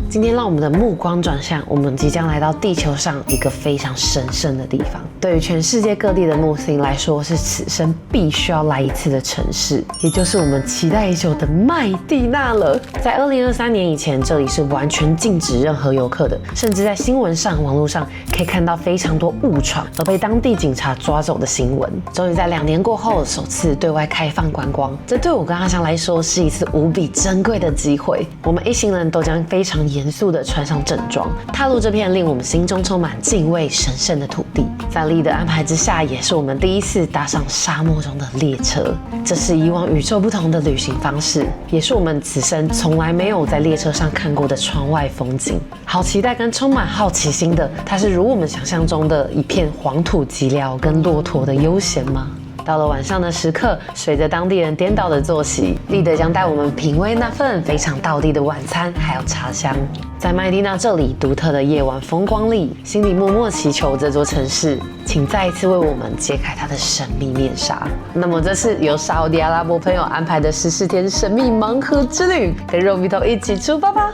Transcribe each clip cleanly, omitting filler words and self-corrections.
今天让我们的目光转向，我们即将来到地球上一个非常神圣的地方。对于全世界各地的穆斯林来说，是此生必须要来一次的城市，也就是我们期待已久的麦地那了。在2023年以前，这里是完全禁止任何游客的，甚至在新闻上、网络上可以看到非常多误闯而被当地警察抓走的新闻。终于在2年过后，首次对外开放观光，这对我跟阿翔来说是一次无比珍贵的机会。我们一行人都将非常严肃地穿上正装，踏入这片令我们心中充满敬畏神圣的土地。在力的安排之下，也是我们第一次搭上沙漠中的列车，这是以往与众不同的旅行方式，也是我们此生从来没有在列车上看过的窗外风景。好期待跟充满好奇心的，它是如我们想象中的一片黄土寂寥跟骆驼的悠闲吗？到了晚上的时刻，随着当地人颠倒的作息，立德将带我们品味那份非常道地的晚餐，还有茶香。在麦地那这里，独特的夜晚风光里，心里默默祈求这座城市，请再一次为我们揭开它的神秘面纱。那么这次由沙烏地阿拉伯朋友安排的14天神秘盲盒之旅，跟肉米头一起出发吧！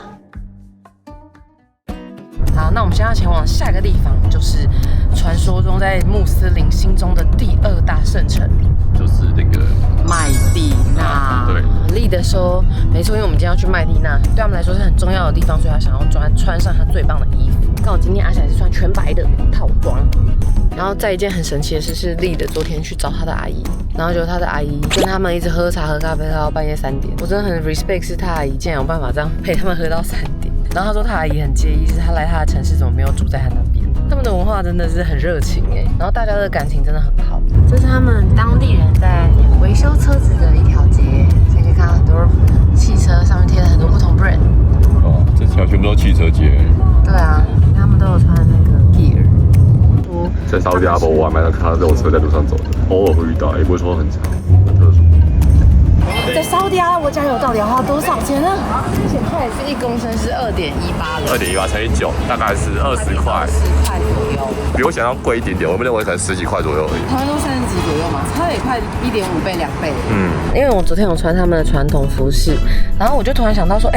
好，那我们现在要前往下一个地方，就是传说中在穆斯林心中的第2大圣城，就是那个麦地那。对，立德说没错，因为我们今天要去麦地那，对他们来说是很重要的地方，所以他想要穿上他最棒的衣服。刚好今天阿翔是穿全白的套装。然后再一件很神奇的事是，立德昨天去找他的阿姨，然后就他的阿姨跟他们一直喝茶喝咖啡喝到半夜3点。我真的很 respect 是他阿姨竟然有办法这样陪他们喝到3点。然后他说他阿姨很介意，是他来他的城市怎么没有住在他那边。他们的文化真的是很热情哎，然后大家的感情真的很好。这是他们当地人在维修车子的一条街，所以可以看到很多汽车上面贴了很多不同 brand。哦，这条全部都汽车街。对啊，他们都有穿那个 gear。在沙烏地阿拉伯，我还蛮常看到这种车在路上走的，偶尔会遇到，也不会说很长，很特殊。在沙烏地阿拉伯加油到底要花多少钱呢？之前它也是1公升是2.18的，2.18乘以9，大概是20块，20块左右，比我想象贵一点点。我们认为可能10几块左右而已。台湾都30几左右嘛，差也快1.5倍、2倍。因为我昨天有穿他们的传统服饰，然后我就突然想到说，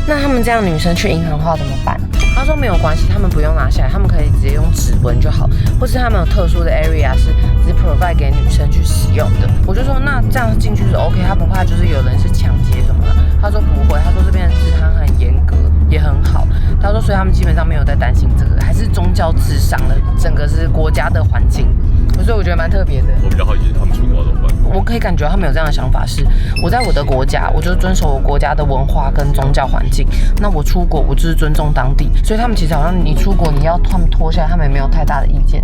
那他们这样女生去银行的话怎么办？他说没有关系，他们不用拿下来，他们可以直接用指纹就好，或是他们有特殊的 area 是只 provide 给女生去使用的。我就说那这样进去是 OK， 他不怕就是有人是抢劫什么的。他说不会，他说这边的治安很严格，也很好。他说所以他们基本上没有在担心这个，还是宗教至上的，整个是国家的环境。所以我觉得蛮特别的。我比较好奇他们出国怎么办？我可以感觉他们有这样的想法是，我在我的国家，我就是遵守我国家的文化跟宗教环境。那我出国，我就是尊重当地。所以他们其实好像你出国，你要他们脱下来，他们也没有太大的意见。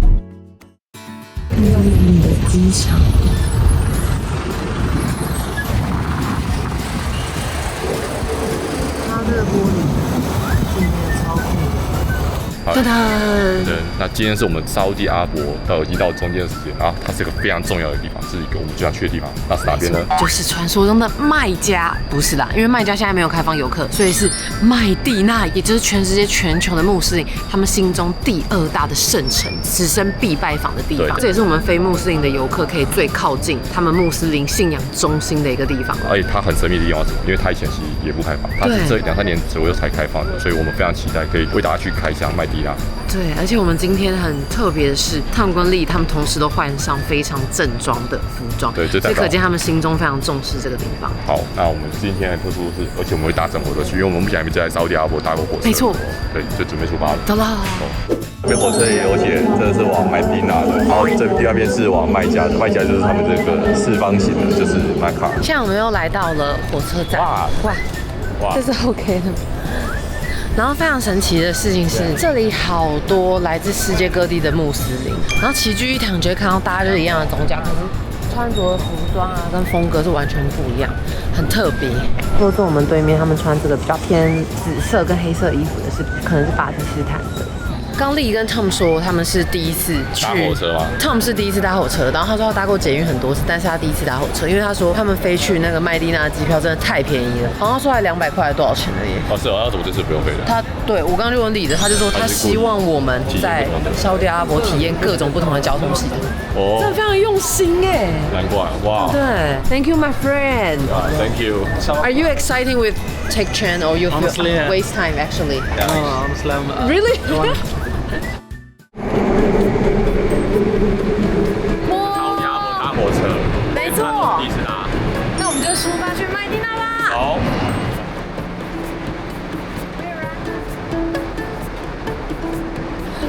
看到你的机场，它这个玻璃真的超酷。噔噔，对，那今天是我们沙烏地阿拉伯已经到中间的时间啊，它是一个非常重要的地方，是一个我们最想去的地方。那是哪边呢？就是传说中的麦加，不是啦，因为麦加现在没有开放游客，所以是麦地那，也就是全世界全球的穆斯林他们心中第2大的圣城，此生必拜访的地方。这也是我们非穆斯林的游客可以最靠近他们穆斯林信仰中心的一个地方。而且它很神秘的地方是什么？因为它以前其实也不开放，它是这2、3年左右才开放的，所以我们非常期待可以为大家去开箱麦地那。对，而且我们今天很特别的是，他们跟丽他们同时都换上非常正装的服装，对，所以可见他们心中非常重视这个地方。好，那我们今天的特殊是，而且我们会搭整火车去，因为我们目前还没在沙烏地阿拉伯搭过火车。没错，对，就准备出发了。走啦！这火车也有写，这个是往麦地那的，然后这第2边是往麦加的，麦加就是他们这个四方形的，就是麦卡。现在我们又来到了火车站，哇，这是 OK 的。然后非常神奇的事情是，这里好多来自世界各地的穆斯林，然后齐聚一堂，就会看到大家就是一样的宗教，可是穿着的服装啊跟风格是完全不一样，很特别。坐在我们对面，他们穿这个比较偏紫色跟黑色衣服的是，可能是巴基斯坦的。刚丽跟 Tom 说他们是第一次去搭火车吗 ？Tom 是第一次搭火车，然后他说他搭过捷运很多次，但是他第一次搭火车，因为他说他们飞去那个麦地那的机票真的太便宜了，好像说才200块，多少钱而已。是哦，那怎么这次不用飞的？对我刚刚就问李子，他就说他希望我们在沙烏地阿拉伯体验各种不同的交通系统，真的非常用心哎。难怪哇！对 ，Thank you my friend. Thank you. Are you excited with take train or you Honestly, feel waste time actually? No, honestly, Really? 搭火车，没错。地址啊。那我们就出发去麦地那吧。好。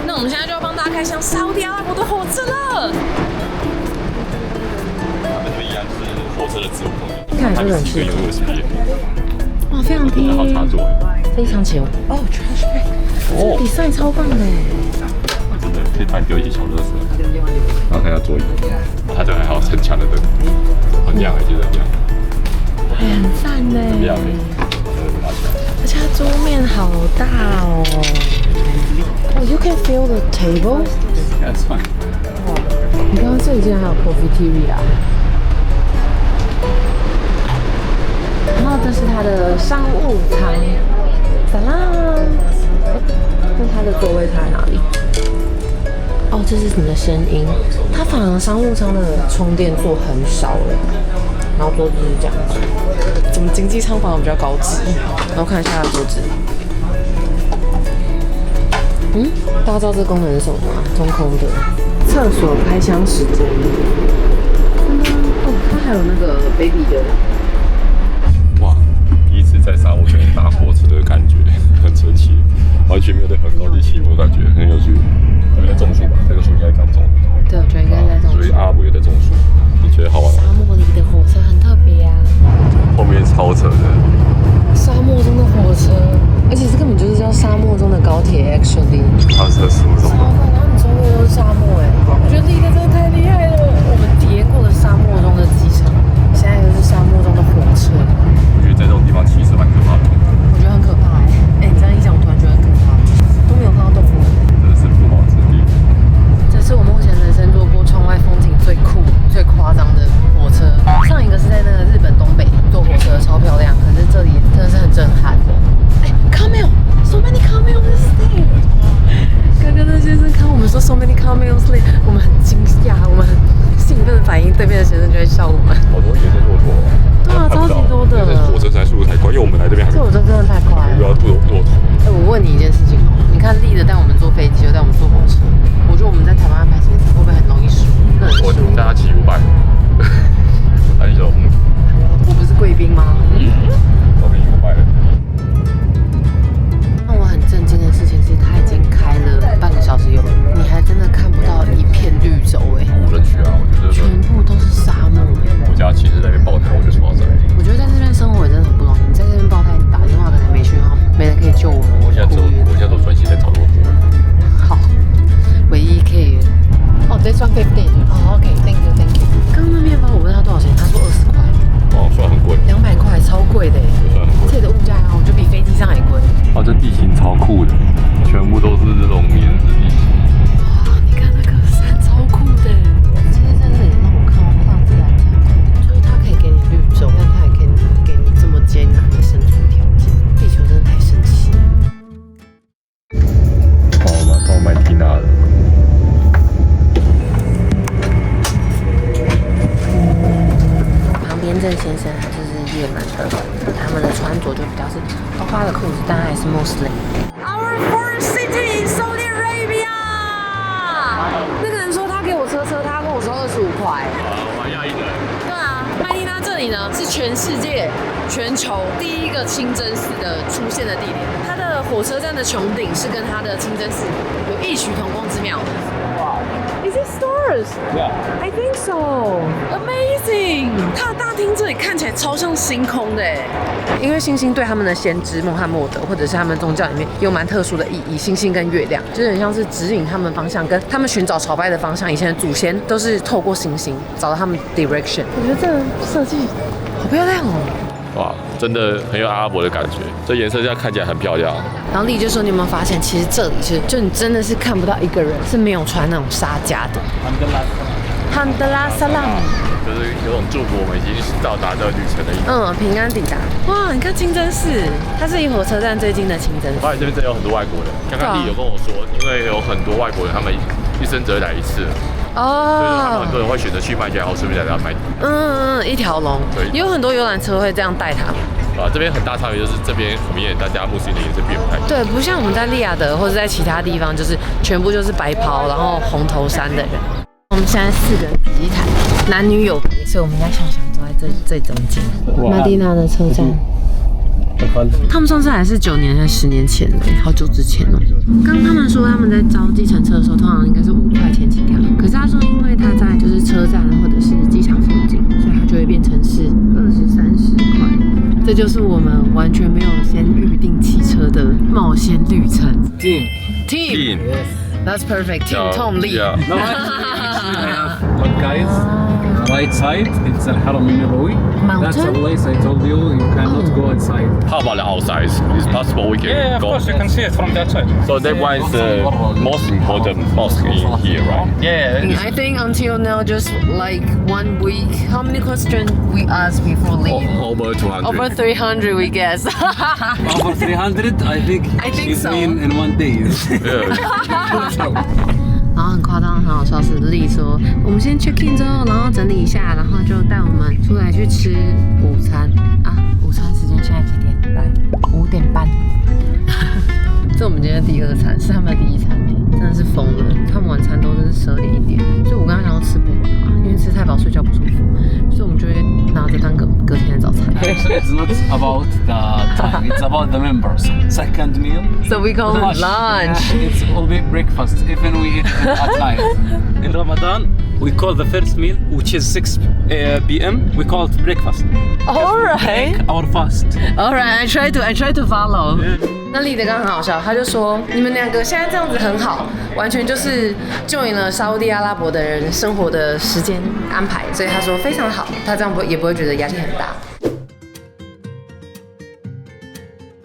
那我们现在就要帮大家开箱沙烏地阿拉伯的火车了。他们这边一样是火车的置物空间，看来就很是一个有 USB， 哇，非常贴，好插座，非常前卫。哦 ，trash bag， 这个 design 超棒的。真的可以把你丢一些小垃圾。然后看一下座椅，它这个还好，很强的灯，很亮哎，觉得很亮。很赞呢，很亮哎，拿起来。而且它桌面好大哦。Oh, you can feel the table. That's fine. 你刚刚这里竟然还有 cafeteria。然后这是它的商务舱，咋啦？那它的座位在哪里？哦，这是你的声音。它反而商务舱的充电座很少了，然后桌子是这样子。怎么经济舱反而比较高级？然后看一下它的桌子。大家知道这个功能是什么吗？中空的厕所开箱时间。哦，它还有那个 baby 的。哇，第一次在沙漠上搭火车的感觉，很神奇，完全没有任何高低起伏，感觉很有趣。那边在种树吧，这个树应该刚种。对，我觉得应该在种树。所以阿拉伯也在种树，你觉得好玩吗？沙漠里的火车很特别啊。后面超扯的。沙漠中的火车，而且这根本就是叫沙漠中的高铁 ，actually。它是什么？超快，然后你周围都是沙漠哎，我觉得离得真的太厉害了。我们体验过了沙漠中的机场，现在又是沙漠中的火车。我觉得在这种地方其实蛮可怕的。我觉得很可怕哎，你这样一讲，我突然觉得很可怕，都没有看到动物。真的是不毛之地。这是我目前人生坐过窗外风景最酷、最夸张的火车。上一个是在那个日本东北坐火车，超漂亮。可是这里真的是很震撼。哎 ，camel，so many camels there。刚刚那先生看我们说 so many camels there， 我们很惊讶，我们很兴奋的反应，对面的先生就会笑我们。好多野生骆驼。对啊，超级多的。火车实在速度太快，因为我们来这边还没。这火车真的太快了。又要骆驼。哎，我问你一件事情哦，你看丽的带我们坐飞机，又带我们坐火车，我觉得我们在台湾安排时间会不会很容易输？我带他骑500。那你说，我不是贵宾吗？我给你500了。让我很震惊的事情是，它已经开了半个小时有了，你还真的看不到一片绿洲哎，无人区啊，我觉得全部都是沙漠哎。我家其实在那边爆胎，我就超载。我觉得在这边生活也真的很不容易，你在这边爆胎，你打电话可能没讯号，没人可以救我们。我现在都专心在找骆驼。好，唯一可以。哦 ，this one 15。哦 ，OK，thank you，thank you。刚刚那面包我问他多少钱，他说20块。哦，算很贵。200块，超贵的哎。算很贵。这里的物价我觉得比飞机上还贵。哦，这地形超酷的，全部都是这种岩石地形。哇，你看那个山超酷的。其实在这里让我看到大自然才酷，就是它可以给你绿洲，但它也可以给你这么艰难的生存条件。地球真的太神奇了。好，我们到麦地那了。旁边这先生他就是也门的，他们的穿着就比较是花花的裤子，但还是 Muslim。Our first city, Saudi Arabia。那个人说他给我车，他跟我说25块。蛮讶异的。对啊，麦地那这里呢是全世界、全球第一个清真寺的出现的地点。它的火车站的穹顶是跟它的清真寺有异曲同工之妙。哇 ，Is it stars? Yeah. I think so. Amazing. 它的大厅这里看起来超像星空的哎，因为星星对他们的先知穆罕默德或者是他们宗教里面有蛮特殊的意义，星星跟月亮就是很像是指引他们方向，跟他们寻找朝拜的方向。以前的祖先都是透过星星找到他们 direction。我觉得这个设计好漂亮哦。哇，真的很有阿拉伯的感觉，这颜色这样看起来很漂亮。然后丽就说：“你有没有发现，其实这里就你真的是看不到一个人是没有穿那种纱夹的。”汉德拉萨拉姆，就是有种祝福我们已经到达这个旅程的意思。平安抵达。哇，你看清真寺，它是离火车站最近的清真寺。我发现这边真的有很多外国人。刚刚丽有跟我说，因为有很多外国人，他们一生只会来一次，哦，很多人会选择去麦加，然后顺便来麦迪娜。一条龙，对也有很多游览车会这样带他们。这边很大差别就是这边很明显，大家穆斯林的颜色变不太一样。对，不像我们在利雅得或者在其他地方，就是全部就是白袍，然后红头衫的人。我们现在4个人挤一台，男女有别，所以我们应该想坐在最中间。麦地那的车站。他们上次还是9年还是10年前了，好久之前了。刚刚他们说他们在招计程车的时候，通常应该是5块钱起跳，可是他说因为他在就是车站或者是机场附近，所以他就会变成是20-30块。这就是我们完全没有先预定汽车的冒险旅程。Team. That's perfect. Team Tom Lee. Yeah. No, actually, I have one guys. Right side, it's Al Haram Nabawi. That's a place I told you cannot go inside. How about the outside? Is possible we can Yeah, of go? course you can see it from that side. So that one is the most important mosque in here, right? Yeah. I think until now, just like 1 week, how many questions we asked before leaving? Over 200. Over 300, we guess. Over 300, I think think so. in 1 day. Yeah. 然后很夸张、很好笑是丽说，我们先 check in 之后，然后整理一下，然后就带我们出来去吃午餐啊。午餐时间现在几点？来5点半。这是我们今天的第2餐，是他们的第1餐，真的是疯了。他们晚餐都是12点1点，所以我刚刚想要吃不完啊，因为吃太饱睡觉不舒服，所以我们就会拿着当隔天的早餐。It's not about the time, it's about the members. Second meal. So we call it lunch. It will be breakfast, even we eat at night. In Ramadan, we call the first meal, which is 6 p.m. We call it breakfast. All right. Our fast. All right, I try to follow. 那丽的刚刚很好笑，他就说你们2个现在这样子很好，完全就是join了沙烏地阿拉伯的人生活的时间安排，所以他说非常好，他这样也不会觉得压力很大。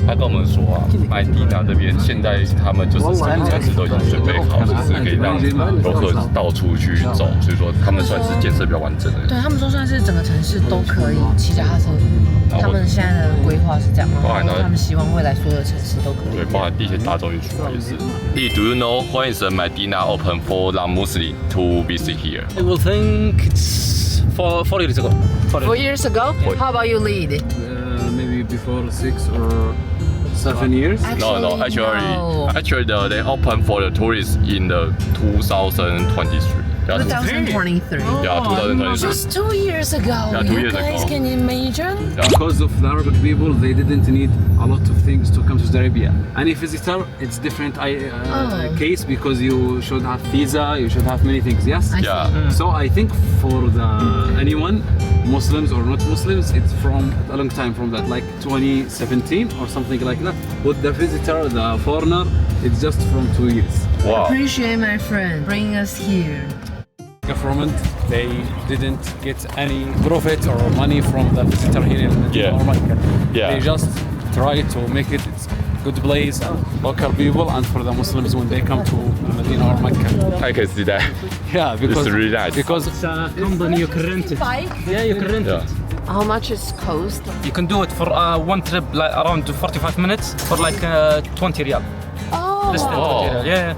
他跟我们说啊，麦地那这边现在他们就是整个城市都已经准备好，就是可以让游客到处去走，所以说他们算是建设比较完整的。对他们说算是整个城市都可以骑脚踏车，他们现在的规划是这样，然后他们希望未来所有的城市都可以。对，包含地铁、大众运输也是。Do you know when is the Medina open for non-Muslim to visit here? I will think it's 4 years ago. 4 years ago? How about you, Lead? Maybe before 6 or 7 years. No. Actually, they open for the tourists in the 2023. 2023. Yeah, 2023. Just 2 years ago. Yeah, 2 years you guys ago. Can you imagine? Because of the Arabic people, they didn't need a lot of things to come to Saudi Arabia. Any visitor, it's different case because you should have visa, you should have many things. Yes. Yeah. So I think for anyone, Muslims or not Muslims, it's from a long time from that, like 2017 or something like that. With the visitor, the foreigner, it's just from 2 years. Wow. Appreciate my friend bring us here. Government, they didn't get any profit or money from the visitor here in Medina or Mecca. Yeah. They just try to make it good place, local people, and for the Muslims when they come to Medina or Mecca. I can see that. Yeah, because It's really nice. because It's a company you can rent it. Yeah, you can rent Yeah. it. How much is cost? You can do it for one trip, like around 45 minutes for like 20 riyal. Oh. Less than 20 Oh. riyal. Yeah.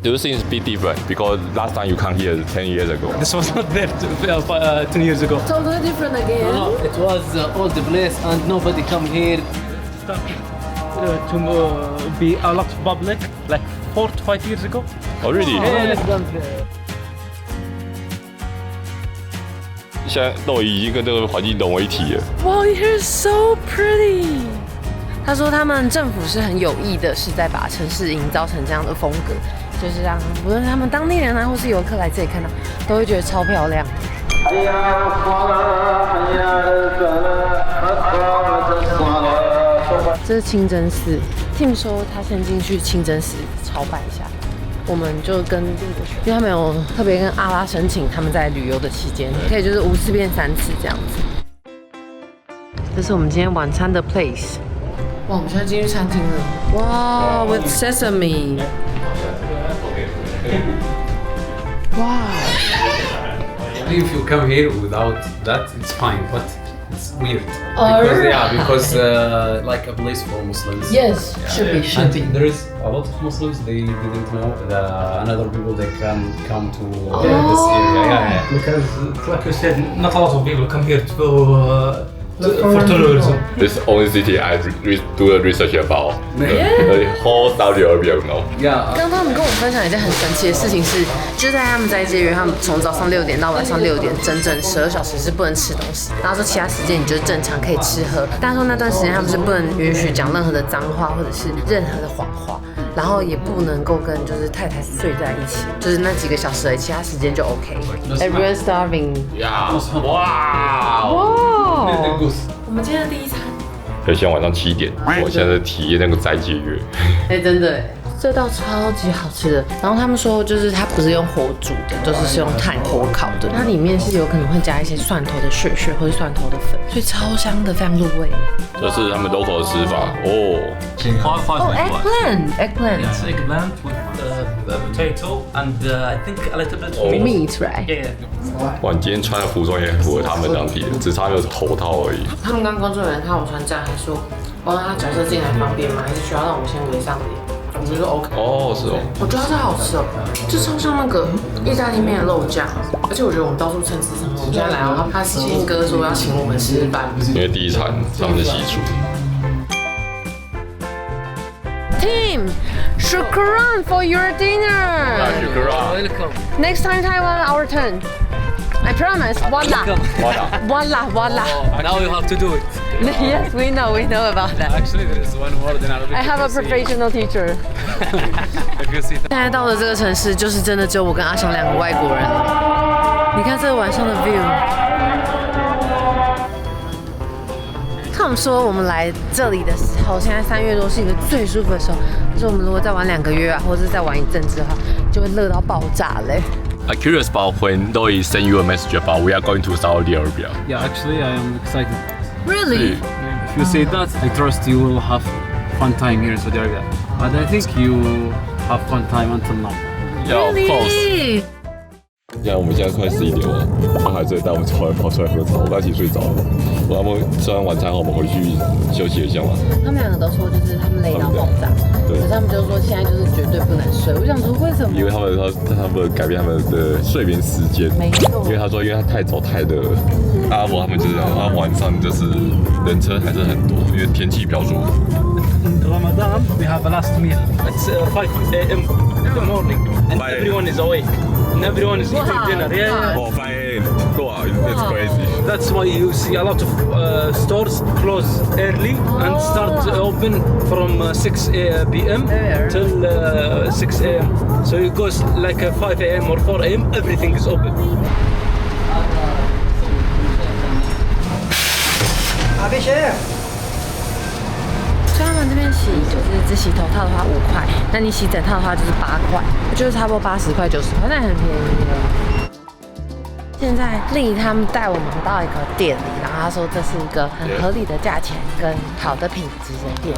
Do you think it's a bit different? Because last time you come here 10 years ago. This was not there 10 years ago. Totally different again. It was old place and nobody come here. To be a lot of public, like 4 to 5 years ago. Oh, really? 现在都已经跟这个环境融为一体了。 Wow, you're so pretty. 他说他们政府是很有意的，是在把城市营造成这样的风格，就是让不论他们当地人啊，或是游客来这里看到，都会觉得超漂亮。这是清真寺 ，Tim 说他先进去清真寺朝拜一下，我们就跟，因为他们有特别跟阿拉申请，他们在旅游的期间可以就是5次变3次这样子。这是我们今天晚餐的 place。哇，我们现在进去餐厅了。哇 ，with sesame。哇。 If you come here without that, it's fine. But it's weird. Because like a place for Muslims. Yes, should be, should be. There is a lot of Muslims. They didn't know another people they can come to this area. Because, like you said, not a lot of people come here for tourism. This is only city I do a research about. The whole Saudi Arabia, you know. Yeah. 刚刚他们跟我分享一件很神奇的事情是，就在他们斋戒月，他们从早上6点到晚上6点，整整12小时是不能吃东西。然后说其他时间你就是正常可以吃喝，但是说那段时间他们是不能允许讲任何的脏话或者是任何的谎话，然后也不能够跟就是太太睡在一起，就是那几个小时而已，其他时间就 OK。Everyone's starving. Yeah. 哇！哇！我们今天的第一餐。很像晚上7点，我现在在体验那个斋戒月。哎，真的哎，这道超级好吃的。然后他们说，就是它不是用火煮的，就是用炭火烤的。它里面是有可能会加一些蒜头的屑或者蒜头的粉，所以超香的，非常入味。这是他们 local 的吃法哦。哦 ，eggplant. It's eggplant with potato and I think a little bit of Meat, right? Yeah. 哇，你今天穿的服装也很符合他们当地的，只差没有头套而已。他们刚工作人员看我穿这样，还说，我让他角色进来方便吗？还是需要让我先围上脸？我就说 OK。哦，是哦。我觉得它好吃哦，就超像那个意大利面的肉酱，而且我觉得我们到处蹭吃什么。我们现在来哦，他事先哥说要请我们吃饭，因为第一餐他们的习俗。Team, shukran for your dinner. Welcome. Next time Taiwan, our turn. I promise. Voila. Voila, voila. Now you have to do it. Yes, we know about that. Actually, there is one word in Arabic. I have a professional teacher. If you see 现在到了这个城市，就是真的只有我跟阿翔2个外国人了。你看这个晚上的 view。他们说我们来这里的时候，现在3月多是一个最舒服的时候。他说我们如果再玩2个月啊，或者是再玩一阵子的话，就会热到爆炸嘞。I'm curious about when Doi send you a message about we are going to Saudi Arabia. Yeah, actually, I am excited. Really? If you say that, I trust you will have fun time here in Saudi Arabia. But I think you have fun time until now. Yeah, of course. Really? 现在我们现在快11点了，他还在带我们跑出来喝茶，我刚一起睡着了。他们吃完晚餐后，我们回去休息一下嘛。他们2个都说就是他们累到爆炸，对，可是他们就说现在就是绝对不能睡。我想说为什么？因为他们改变他们的睡眠时间，没错。因为他说因为他太早太热了，阿伯他们就是这样，晚上就是人车还是很多，因为天气比较热。In Ramadan, we have a last meal. It's 5 a.m. in the morning, and everyone is awake, and everyone is eating dinner. Yeah. Oh, 5 a.m. Wow, that's crazy. That's why you see a lot of stores close early and start open from 6 p.m. till 6 a.m. So it goes like 5 a.m. or 4 a.m. Everything is open. 所以他们这边洗就是只洗头套的话5块，那你洗整套的话就是8块，就是差不多80块90块，那很便宜的。现在丽他们带我们到一个店里，然后他说这是一个很合理的价钱跟好的品质的店。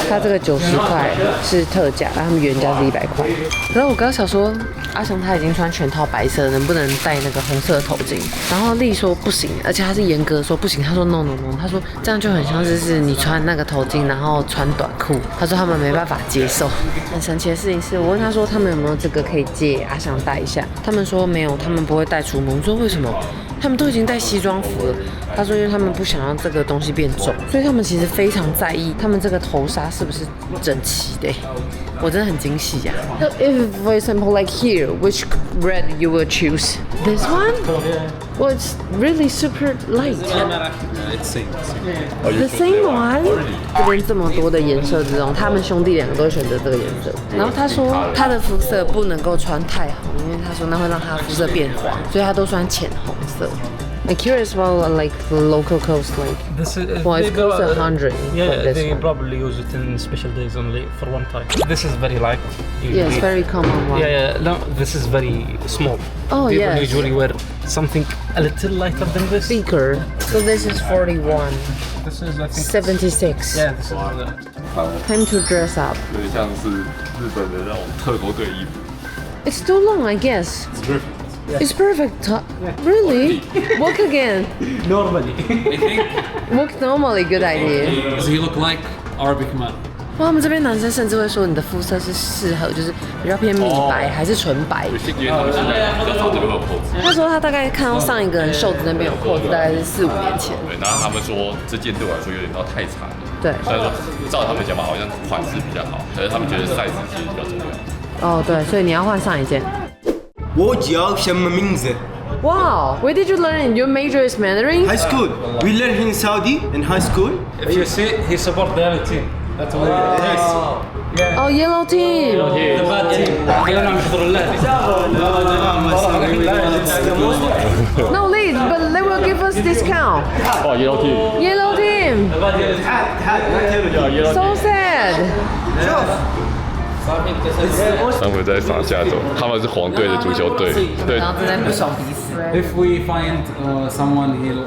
他这个90块是特价，他们原价是100块。然后我刚刚想说，阿雄他已经穿全套白色，能不能戴那个红色的头巾？然后丽说不行，而且他是严格说不行。他说 no no no， 他说这样就很像是你穿那个头巾，然后穿短裤。他说他们没办法接受。很神奇的事情是我问他说他们有没有这个可以借阿翔戴一下，他们说没有，他们不会带出门。我说为什么？他们都已经带西装服了。他说因为他们不想让这个东西变重，所以他们其实非常在意他们这个头纱是不是整齐的。我真的很惊喜呀。So if for example like here, which red you will choose? This one? Well, it's really super light. It's same. The same one? 这边这么多的颜色之中，他们兄弟2个都会选择这个颜色。然后他说他的肤色不能够穿太红，因为他说那会让他肤色变黄，所以他都穿浅红色。I'm curious about like the local clothes, like This is, well, it's close to 100. Yeah, they one. probably use it in special days only for one time. This is very light. Yeah, it's very common one. Yeah, no, this is very small. Oh, People yes. usually wear something a little lighter than this. Thicker. So this is 41. This is, I think, 76. yeah, this is Time to dress up. 有点像是日本的那种特工队衣服。 It's too long, I guess. It's different. It's perfect. Really? Walk again. Normally. I think. Walk normally. Good idea. Does he look like Arabic man? 哇，他们这边男生甚至会说你的肤色是适合，就是比较偏米白还是纯白。有些因为他们现在比较少这个有扣子。他说他大概看到上一个人袖子那边有扣子，大概是4、5年前。对，然后他们说这件对我来说有点到太长了。对。虽然说照他们讲法，好像款式比较好，可是他们觉得 size 其实比较重要。哦，对，所以你要换上一件。Wow, where did you learn? Your major is Mandarin? High school. We learn in Saudi in high school. If you see, he support the other team. That's what it is. Yeah. Oh, yellow team. The bad team. خلينا نحضر اللعبة. No lead, but they will give us discount. 哦，yellow team。 Yellow team. So sad. 他们在撒下走，他们是黄队的足球队，对。然后正在不爽彼此。If we find someone he's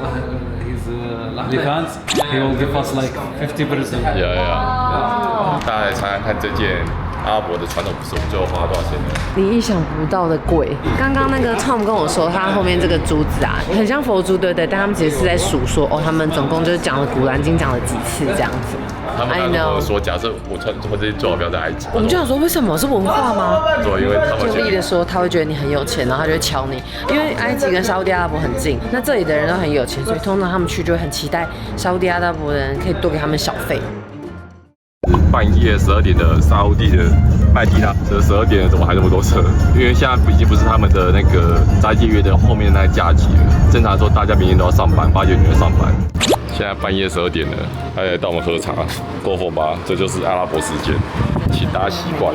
Ahli fans, he will give us like 50%. 大家来猜猜看这件阿拉伯的传统服饰，我们最后花了多少钱呢？你意想不到的贵。刚刚那个 Tom 跟我说，他后面这个珠子啊，很像佛珠，对，但他们其实是在数说，哦，他们总共就是讲了古兰经讲了几次这样子。他们刚跟我说，假设我这些最好不要在埃及。我们就想说，为什么是文化吗？对，因为他们就力的说，他会觉得你很有钱，然后他就会敲你。因为埃及跟沙烏地阿拉伯很近，那这里的人都很有钱，所以通常他们去就会很期待沙烏地阿拉伯的人可以多给他们小费。半夜12点的沙烏地的麦地那，这12点怎么还那么多车？因为现在已经不是他们的那个斋戒月的后面那个假期了。正常说，大家明天都要上班，8、9点要上班。现在半夜12点了，他来带我们喝茶，够否吧？这就是阿拉伯时间，请大家习惯。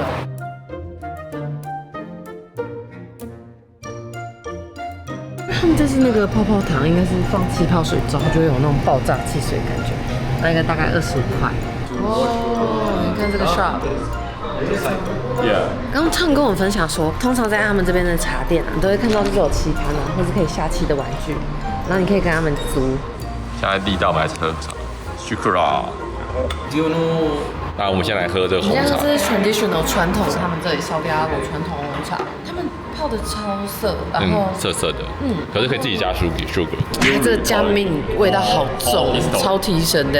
他们这是那个泡泡糖，应该是放气泡水之后就会有那种爆炸汽水的感觉，那个大概25块。哦，你看这个 shop。刚刚唱跟我分享说，通常在他们这边的茶店啊，都会看到就是有棋盘啊，或是可以下棋的玩具，然后你可以跟他们租。现在地道我们来喝茶，Shukra。那我们先来喝这个红茶。这是 traditional 传统，是他们这里沙烏地阿拉伯传统红茶，他们泡的超涩，然后涩的，可是可以自己加 sugar。这个加蜜味道好重，超提神的。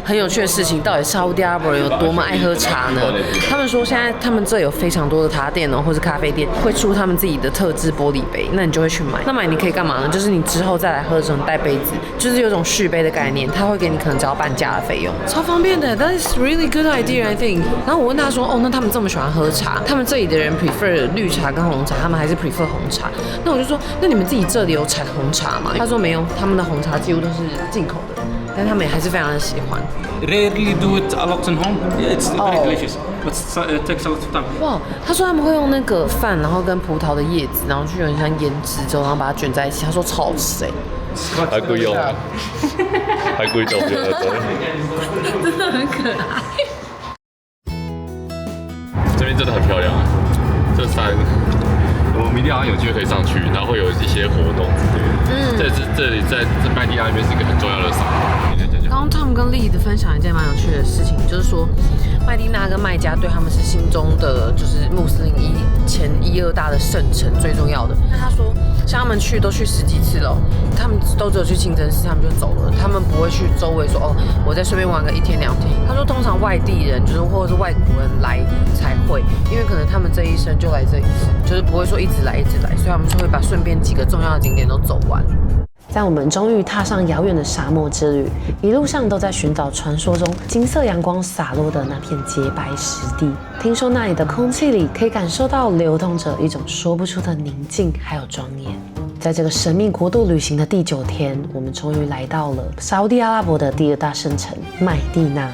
很有趣的事情，到底沙烏地阿拉伯人有多么爱喝茶呢？他们说现在他们这有非常多的茶店哦，或是咖啡店会出他们自己的特制玻璃杯，那你就会去买。那买你可以干嘛呢？就是你之后再来喝的时候你带杯子，就是有种续杯的概念，他会给你可能只要半价的费用，超方便的。That is really good idea, I think。然后我问他说，哦，那他们这么喜欢喝茶，他们这里的人 prefer 绿茶跟红茶，他们还是 prefer 红茶。那我就说，那你们自己这里有产红茶吗？他说没有，他们的红茶几乎都是进口的，但他们也还是非常的喜欢。Rarely do it a lot in home. Yeah, it's very delicious, but it takes a lot of time. 哇，他说他们会用那个饭，然后跟葡萄的叶子，然后去有点像腌制之后，然后把它卷在一起。他说超好吃哎，还故意用啊，还故意动这个，真的很可爱。这边真的很漂亮，这山。我们明天好像有机会可以上去，然后会有一些活动之类的。这里在麦地那边是一个很重要的山。刚刚 Tom 跟 Lee 的分享一件蛮有趣的事情，就是说麦地那跟麦加对他们是心中的就是穆斯林前1、2大的圣城，最重要的。那他说，像他们去都去10几次了，他们都只有去清真寺，他们就走了，他们不会去周围说哦，我再顺便玩个1天2天。他说，通常外地人就是或者是外国人来才会，因为可能他们这一生就来这一次，就是不会说一直来，所以他们就会把顺便几个重要的景点都走完。在我们终于踏上遥远的沙漠之旅，一路上都在寻找传说中金色阳光洒落的那片洁白湿地。听说那里的空气里可以感受到流动着一种说不出的宁静，还有庄严。在这个神秘国度旅行的第9天，我们终于来到了沙烏地阿拉伯的第2大圣城麦地那。